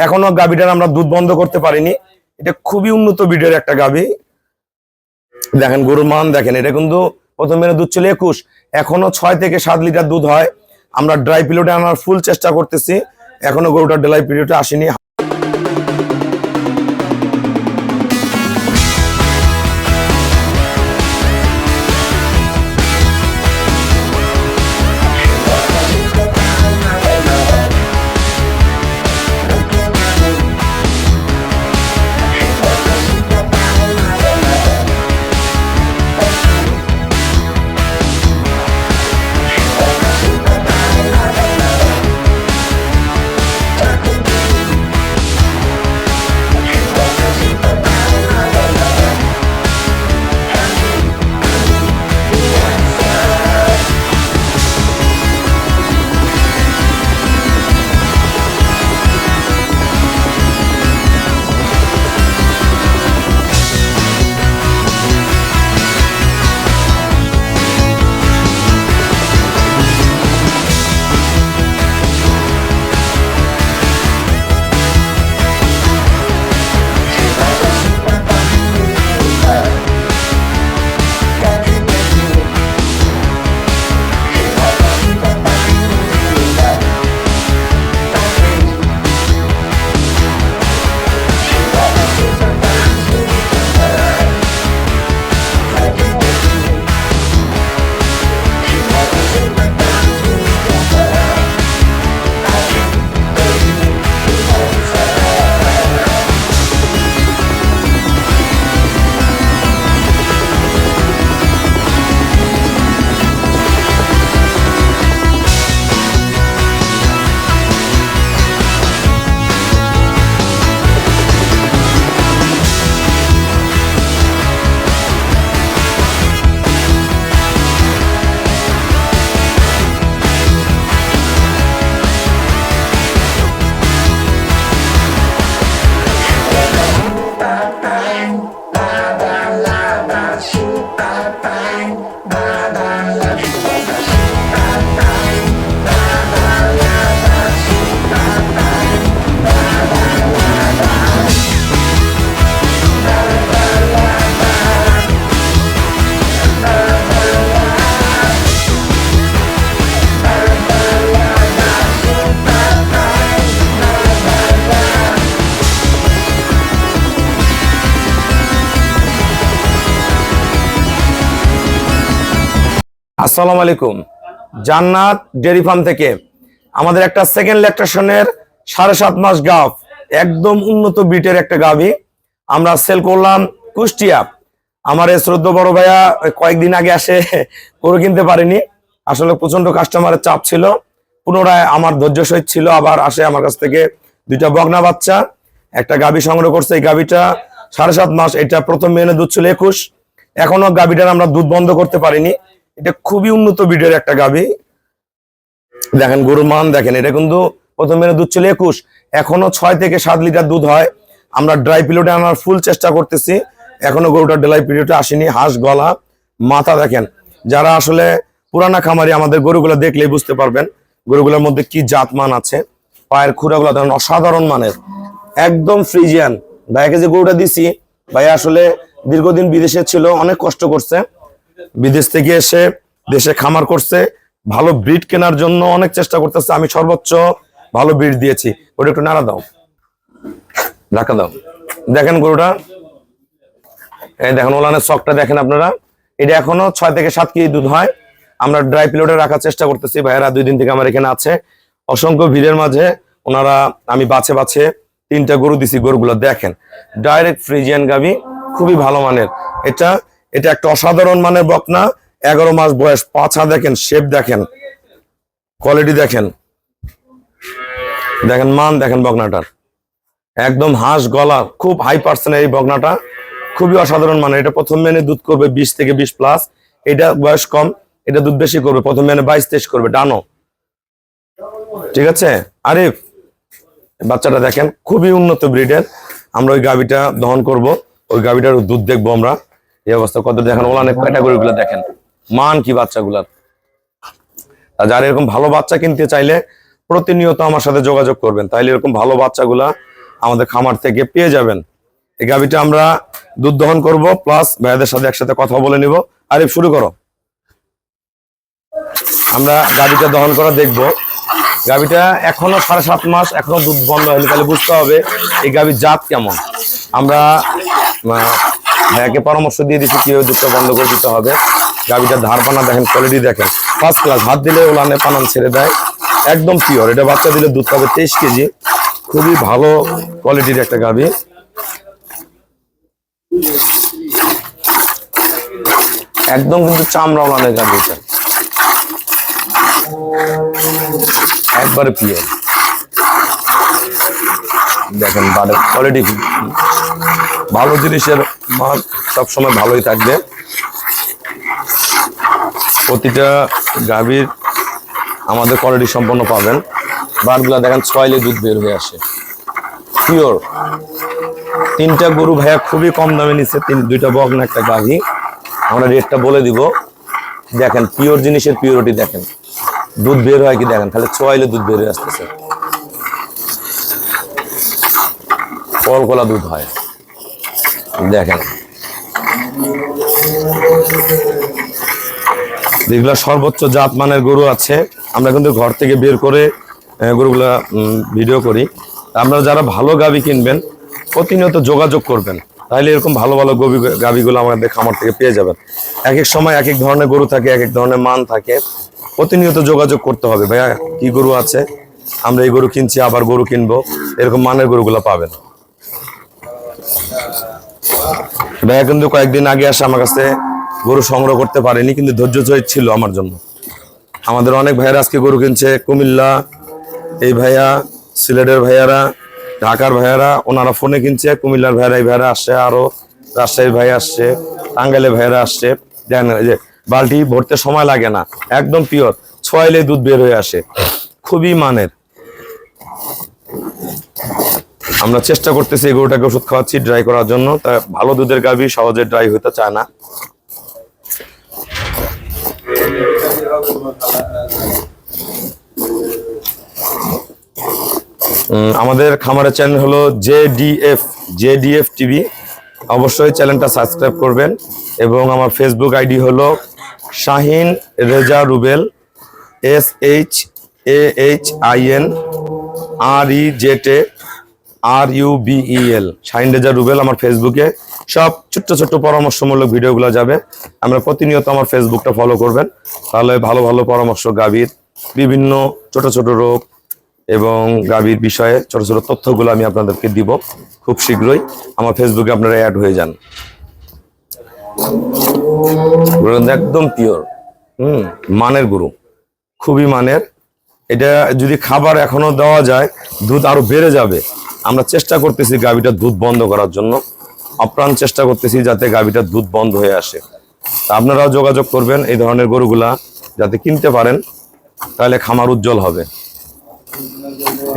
এখনো গাভীটার আমরা দুধ বন্ধ করতে পারিনি। এটা খুবই উন্নত ব্রিডের একটা গাভী। দেখেন গরুর মান দেখেন, এটা কিন্তু প্রথম দিনে দুধ ছিল 21, এখনো 6 থেকে 7 লিটার দুধ হয়। আমরা ড্রাই পিরিয়ডে আনার ফুল চেষ্টা করতেছি, এখনো গরুটা ড্রাই পিরিয়ডে আসেনি। আসসালামু আলাইকুম। জান্নাত ডেয়ারি ফার্ম থেকে আমাদের একটা সেকেন্ড ল্যাকটেশনের 7.5 মাস গাভ, একদম উন্নত ব্রিডের একটা গাভী আমরা সেল করলাম কুষ্টিয়া। আমার এই শ্রদ্ধ বড় ভাইয়া কয়েকদিন আগে আসে গরু কিনতে পারেনি, আসলে প্রচন্ড কাস্টমারের চাপ ছিল। পুনরায় আমার ধৈর্য সহিত ছিল, আবার আসে আমার কাছ থেকে 2টা বকনা বাচ্চা, একটা গাভী সংগ্রহ করছে। এই গাভীটা 7.5 মাস, এটা প্রথম মেনে দুধ ছিল 21, এখনো গাভীটার আমরা দুধ বন্ধ করতে পারিনি। এটা খুবই উন্নত ব্রিডের একটা গাভী। দেখেন গরুর মান দেখেন, এটা কিন্তু প্রথম দিনে দুধ ছিল 21, এখনো 6 থেকে 7 লিটার দুধ হয়। আমরা ড্রাই পিরিয়ডে আনার ফুল চেষ্টা করতেছি, এখনো গরুটা ড্রাই পিরিয়ডে আসেনি। হাঁস গলা মাথা দেখেন, যারা আসলে পুরানা খামারি আমাদের গরুগুলো দেখলেই বুঝতে পারবেন গরুগুলোর মধ্যে কি জাতমান আছে। পায়ের খুঁড়াগুলো দেখেন অসাধারণ মানের, একদম ফ্রিজিয়ান। ভাইয়াকে যে গরুটা দিছি, ভাইয়া আসলে দীর্ঘদিন বিদেশে ছিল, অনেক কষ্ট করছে, বিদেশ থেকে এসে দেশে খামার করছে, ভালো ব্রিড কেনার জন্য অনেক চেষ্টা করতেছে। আমি সর্বোচ্চ ভালো ব্রিড দিয়েছি। ওটা একটু নাড়া দাও, ধাক্কা দাও। দেখেন গরুটা, এই দেখেন ওলানের শখটা দেখেন আপনারা। এটা এখনো 6 থেকে 7 কেজি দুধ হয়। আমরা ড্রাই পিরিয়ডে রাখার চেষ্টা করতেছি। ভাইয়েরা 2 দিন থেকে আমার এখানে আছে, অসংখ্য ভিড়ের মাঝে ওনারা আমি বাছে বাছে 3টা গরু দিছি। গরুগুলো দেখেন ডাইরেক্ট ফ্রিজিয়ান গাভী, খুবই ভালো মানের। এটা একটা অসাধারণ মানের বকনা, 11 মাস বয়স। পাছা দেখেন, শেপ দেখেন, কোয়ালিটি দেখেন, দেখেন মান দেখেন বকনাটার, একদম হাঁস গলা, খুব হাই পার্সেন্টের এই বকনাটা, খুবই অসাধারণ মানের। এটা প্রথম মেনে দুধ করবে 20 থেকে 20 প্লাস, এটা বয়স কম, এটা দুধ বেশি করবে, প্রথম মেনে 22-23 করবে ডানো। ঠিক আছে আরিফ, বাচ্চাটা দেখেন খুবই উন্নত ব্রিডের। আমরা ওই গাভীটা দহন করব, ওই গাভীটার দুধ দেখবো আমরা। এই অবস্থা কত দেখেন, ওলানের ক্যাটাগরি গুলো দেখেন, মান কি বাচ্চাগুলার। যারা এরকম ভালো বাচ্চা কিনতে চাইলে প্রতিনিয়ত আমার সাথে যোগাযোগ করবেন, তাহলে এরকম ভালো বাচ্চাগুলা আমাদের খামার থেকে পেয়ে যাবেন। এই গাভীটা আমরা দুধ দহন করব, প্লাস ভাইয়াদের সাথে একসাথে কথা বলে নিব। আরিফ, শুরু করো। আমরা গাভীটা দহন করা দেখব। গাভীটা এখনো 7.5 মাস, এখনো দুধ বন্ধ হয়নি, তাহলে বুঝতে হবে এই গাভীর জাত কেমন। আমরা ভাইয়াকে পরামর্শ দিয়ে দিচ্ছি কিভাবে দুধটা বন্ধ করে দিতে হবে। গাভীটার ধার পানা দেখেন, কোয়ালিটি দেখেন, ফার্স্ট ক্লাস। হাত দিলে ওলানে পানান ছেড়ে দেয়, একদম পিওর। এটা বাচ্চা দিলে দুধ পাবে 23 কেজি। খুবই ভালো কোয়ালিটির একটা গাভী। একদম কিন্তু চামড়া ওলানের গাভী, একবারে পিওর। দেখেন বাড়ির কোয়ালিটি, ভালো জিনিসের মান সবসময় ভালোই থাকবে। প্রতিটা গাভীর আমাদের কোয়ালিটি সম্পন্ন পাবেন। বারগুলা দেখেন 6 দুধ বের হয়ে আসে, পিওর। 3টা গরু ভাইয়া খুবই কম দামে নিচ্ছে, 2টা বকনা একটা গাভী। আমরা রেটটা বলে দিব। দেখেন পিওর জিনিসের পিওরিটি দেখেন, দুধ বের হয় কি দেখেন, তাহলে 6 দুধ বের হয়ে আসতেছে, কলকলা দুধ হয়। দেখেন যেগুলো সর্বোচ্চ জাত মানের গরু আছে, আমরা কিন্তু ঘর থেকে বের করে গরুগুলা ভিডিও করি। আপনারা যারা ভালো গাভী কিনবেন প্রতিনিয়ত যোগাযোগ করবেন, তাহলে এরকম ভালো ভালো গাভীগুলো আমাদের খামার থেকে পেয়ে যাবেন। এক এক সময় এক এক ধরনের গরু থাকে, এক এক ধরনের মান থাকে। প্রতিনিয়ত যোগাযোগ করতে হবে, ভাইয়া কি গরু আছে, আমরা এই গরু কিনছি, আবার গরু কিনবো, এরকম মানের গরুগুলো পাবেন। ভাইয়া কিন্তু কয়েকদিন আগে আসে আমার কাছে গরু সংগ্রহ করতে পারেনি, কিন্তু ধৈর্য ধরে ছিল আমার জন্য। আমাদের অনেক ভাইয়ারা আজকে গরু কিনছে, কুমিল্লা এই ভাইয়া, সিলেটের ভাইয়ারা, ঢাকার ভাইয়ারা, ওনারা ফোনে কিনছে। কুমিল্লার ভাইয়ারা, এই ভাইয়ারা আসছে, আরো রাজশাহীর ভাই আসছে, টাঙ্গাইলের ভাইয়ারা আসছে। দেখেন এই যে বালতি ভরতে সময় লাগে না, একদম পিওর, 6 দুধ বের হয়ে আসে, খুবই মানের। আমরা চেষ্টা করতেছি এই গরুটাকে ওষুধ খাওয়াচ্ছি ড্রাই করার জন্য, তা ভালো দুধের গাভী সহজে ড্রাই হতে চায় না। আমাদের খামারের চ্যানেল হলো জেডিএফ টিভি, অবশ্যই চ্যানেলটা সাবস্ক্রাইব করবেন। এবং আমার ফেসবুক আইডি হলো শাহিন রেজা রুবেল, SHAHINREZARUBEL, শাহিন রেজা রুবেল। আমার ফেসবুকে সব ছোট্ট ছোট্ট পরামর্শমূলক ভিডিওগুলো যাবে। আমরা প্রতিনিয়ত আমার ফেসবুকটা ফলো করবেন, তাহলে ভালো ভালো পরামর্শ, গাভীর বিভিন্ন ছোট ছোট রোগ এবং গাভীর বিষয়ে ছোট ছোট তথ্যগুলো আমি আপনাদেরকে দিব খুব শীঘ্রই। আমার ফেসবুকে আপনারা অ্যাড হয়ে যান। একদম পিওর, মানের গরু, খুবই মানের। এটা যদি খাবার এখনো দেওয়া যায় দুধ আরো বেড়ে যাবে। আমরা চেষ্টা করতেছি গাভীটা দুধ বন্ধ করার জন্য, আপ্রাণ চেষ্টা করতেছি যাতে গাভীটা দুধ বন্ধ হয়ে আসে। আপনারাও যোগাযোগ করবেন এই ধরনের গরুগুলা যাতে কিনতে পারেন, তাহলে খামার উজ্জ্বল হবে।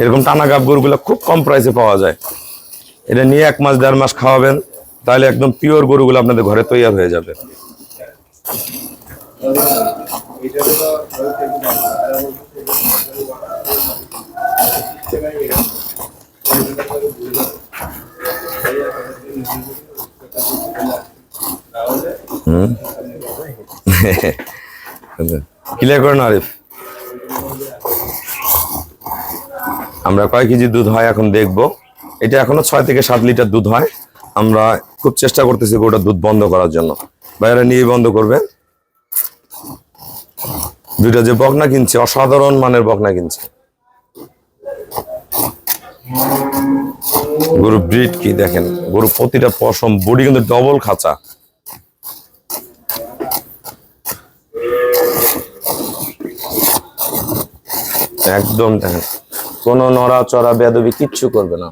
এরকম টানা গাভ গরুগুলা খুব কম প্রাইসে পাওয়া যায়। এটা নিয়ে 1 মাস 1.5 মাস খাওয়াবেন, তাহলে একদম পিওর গরুগুলো আপনাদের ঘরে তৈরি হয়ে যাবে। ক্লিয়ার করেন আরিফ। আমরা কয় কেজি দুধ হয় এখন দেখবো। এটা এখনো 6 থেকে 7 লিটার দুধ হয়। আমরা খুব চেষ্টা করতেছি গরুটা দুধ বন্ধ করার জন্য, বাইরে নিয়ে বন্ধ করবে। 2টা যে বকনা কিনছে, অসাধারণ মানের বকনা কিনছে। গরু ব্রিড কি দেখেন, গরু প্রতিটা পশম, বডি কিন্তু ডবল খাঁচা। একদম দেখেন কোনো নড়াচড়া বেয়াদবি কিচ্ছু করবে না।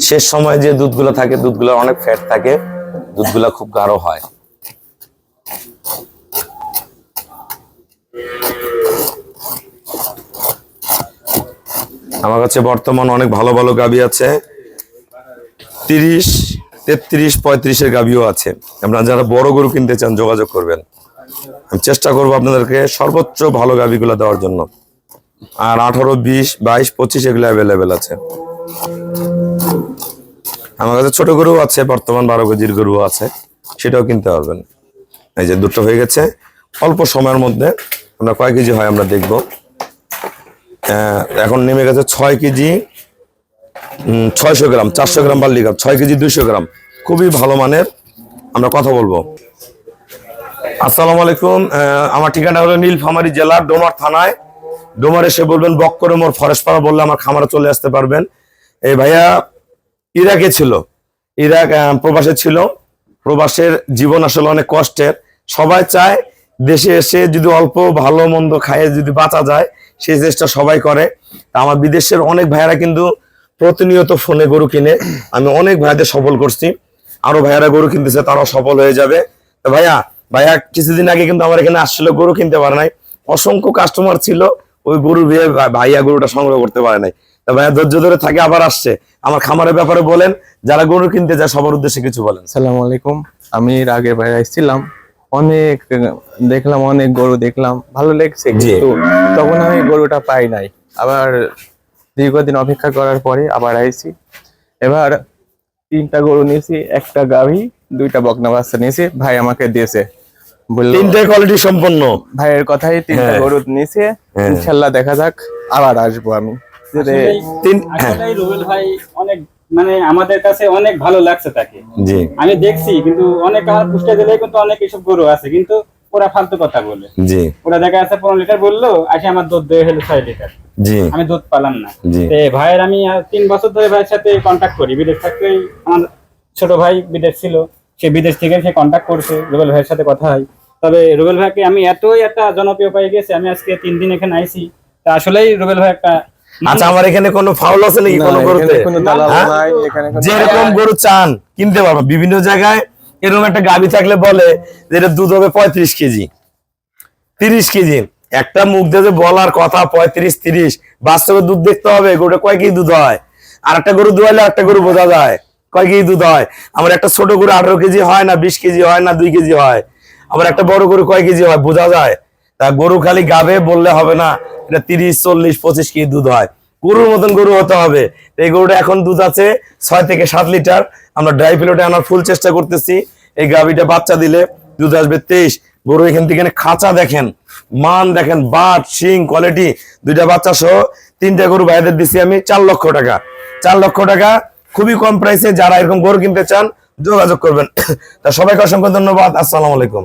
শেষ সময় যে দুধগুলো থাকে, দুধগুলো অনেক ফ্যাট থাকে, দুধগুলো খুব গাঢ় হয়। আমার কাছে বর্তমান অনেক ভালো ভালো গাভী আছে, 30, 33, 35-এর গাভীও আছে। আপনারা যারা বড় গরু কিনতে চান যোগাযোগ করবেন। আমি চেষ্টা করবো আপনাদেরকে সর্বোচ্চ ভালো গাভিগুলো দেওয়ার জন্য। আর 18, 20, 22, 25 এগুলো অ্যাভেলেবেল আছে আমার কাছে। ছোট গরু আছে, বর্তমান 12 কেজির গরু আছে, সেটাও কিনতে পারবেন। এই যে দুটো হয়ে গেছে অল্প সময়ের মধ্যে। আমরা কয় কেজি হয় আমরা দেখবো। এখন নেমে গেছে 6 কেজি 600 গ্রাম, 400 গ্রাম বার্লি কাপ, 6 কেজি 200 গ্রাম, খুবই ভালো মানের। আমরা কথা বলবো। আসসালামু আলাইকুম। আমার ঠিকানা হলো নীলফামারী জেলার ডোমার থানায়। ডোমার এসে বলবেন বক্করে মোর ফরেস্ট পাড়া বললে আমার খামারে চলে আসতে পারবেন। এই ভাইয়া ইরাকে ছিল, ইরাক প্রবাসে ছিল। প্রবাসের জীবন আসলে অনেক কষ্টের। সবাই চায় দেশে এসে যদি অল্প ভালো মন্দ খাইয়ে যদি বাঁচা যায়, সেই চেষ্টা সবাই করে। তা আমার বিদেশের অনেক ভাইয়ারা কিন্তু প্রতিনিয়ত ফোনে গরু কিনে। আমি অনেক ভাইয়াদের সফল করছি, আরো ভাইয়ারা গরু কিনতেছে, তারাও সফল হয়ে যাবে। তো ভাইয়া কিছুদিন আগে কিন্তু আমার এখানে আসছিল, গরু কিনতে পারে নাই। অসংখ্য কাস্টমার ছিল, ওই গরু ভাইয়া গরুটা সংগ্রহ করতে পারে নাই। তা ভাইয়া ধৈর্য ধরে থাকে, আবার আসছে। আমার খামারের ব্যাপারে বলেন, যারা গরু কিনতে যায় সবার উদ্দেশ্যে কিছু বলেন। আসসালামু আলাইকুম। আমি এর আগে বাইরে আসছিলাম, অনেক দেখলাম, অনেক গরু দেখলাম, ভালো লেগছে, কিন্তু তখন আমি গরুটা পাই নাই। আবার দীর্ঘদিন অপেক্ষা করার পরে আবার আইছি। এবার 3টা গরু নিয়েছি, একটা গাভী, 2টা বকনা বাচ্চা নিয়েছি। ভাই আমাকে দিয়েছে, বললো 3টে কোয়ালিটি সম্পন্ন। ভাইয়ের কথাই 3টা গরু নিয়েছে। ইনশাল্লাহ দেখা যাক, আবার আসবো আমি। আসলে রুবেল ভাই অনেক মানে আমাদের কাছে অনেক ভালো লাগছে তাকে। জি, আমি দেখছি, কিন্তু অনেক আমার পুষ্টে দিলে কিন্তু অনেক এসব গরু আছে, কিন্তু ওরা ফালতু কথা বলে। জি, ওরা দেখা যাচ্ছে 15 লিটার বললো, আসে আমার দুধ দিয়ে হলো 6 লিটার, জি, আমি দুধ পালাম না। জি। ভাইয়ের আমি 3 বছর ধরে ভাইয়ের সাথে কন্ট্যাক্ট করি। বিদেশ থাকতেই আমার ছোট ভাই বিদেশ ছিল, সে বিদেশ থেকে সে কন্ট্যাক্ট করছে, রুবেল ভাইয়ের সাথে কথা হয়। তবে রুবেল ভাইকে আমি এতই একটা জনপ্রিয় পাই গেছে, আমি আজকে 3 দিন এখানে আইছি। তা আসলেই রুবেল ভাই একটা আচ্ছা, আমার এখানে কোনো ফাউল আছে নাকি কোনো গরুতে? যেরকম গরু চান কিনতে পারবেন। বিভিন্ন জায়গায় এরকম একটা গাভী থাকলে বলে যে এটা দুধ হবে 35 কেজি, 30 কেজি। একটা মুখ দিয়ে বলার কথা 35, 30, বাস্তবে দুধ দেখতে হবে গরুটা কয় কেজি দুধ হয়। আর একটা গরু দুয়াইলে একটা গরু বোঝা যায় কয় কেজি দুধ হয়। আমার একটা ছোট গরু 18 কেজি হয় না, 20 কেজি হয় না, 2 কেজি হয়। আমার একটা বড় গরু কয় কেজি হয় বোঝা যায়। তা গরু খালি গাবে বললে হবে না, এটা 30, 40, 25 কেজি দুধ হয়। গরুর মতন গরু হতে হবে। এই গরুটা এখন দুধ আছে 6 থেকে 7 লিটার। আমরা ড্রাই ফিলোটে আনার ফুল চেষ্টা করতেছি। এই গাভীটা বাচ্চা দিলে দুধ আসবে 23। গরু এখান থেকে খাঁচা দেখেন, মান দেখেন, বাট শিং কোয়ালিটি, 2টা বাচ্চা সহ 3টা গরু ভাইদের দিচ্ছি আমি 4 লক্ষ টাকা। 4 লক্ষ টাকা খুবই কম প্রাইসে। যারা এরকম গরু কিনতে চান যোগাযোগ করবেন। তা সবাইকে অসংখ্য ধন্যবাদ। আসসালামু আলাইকুম।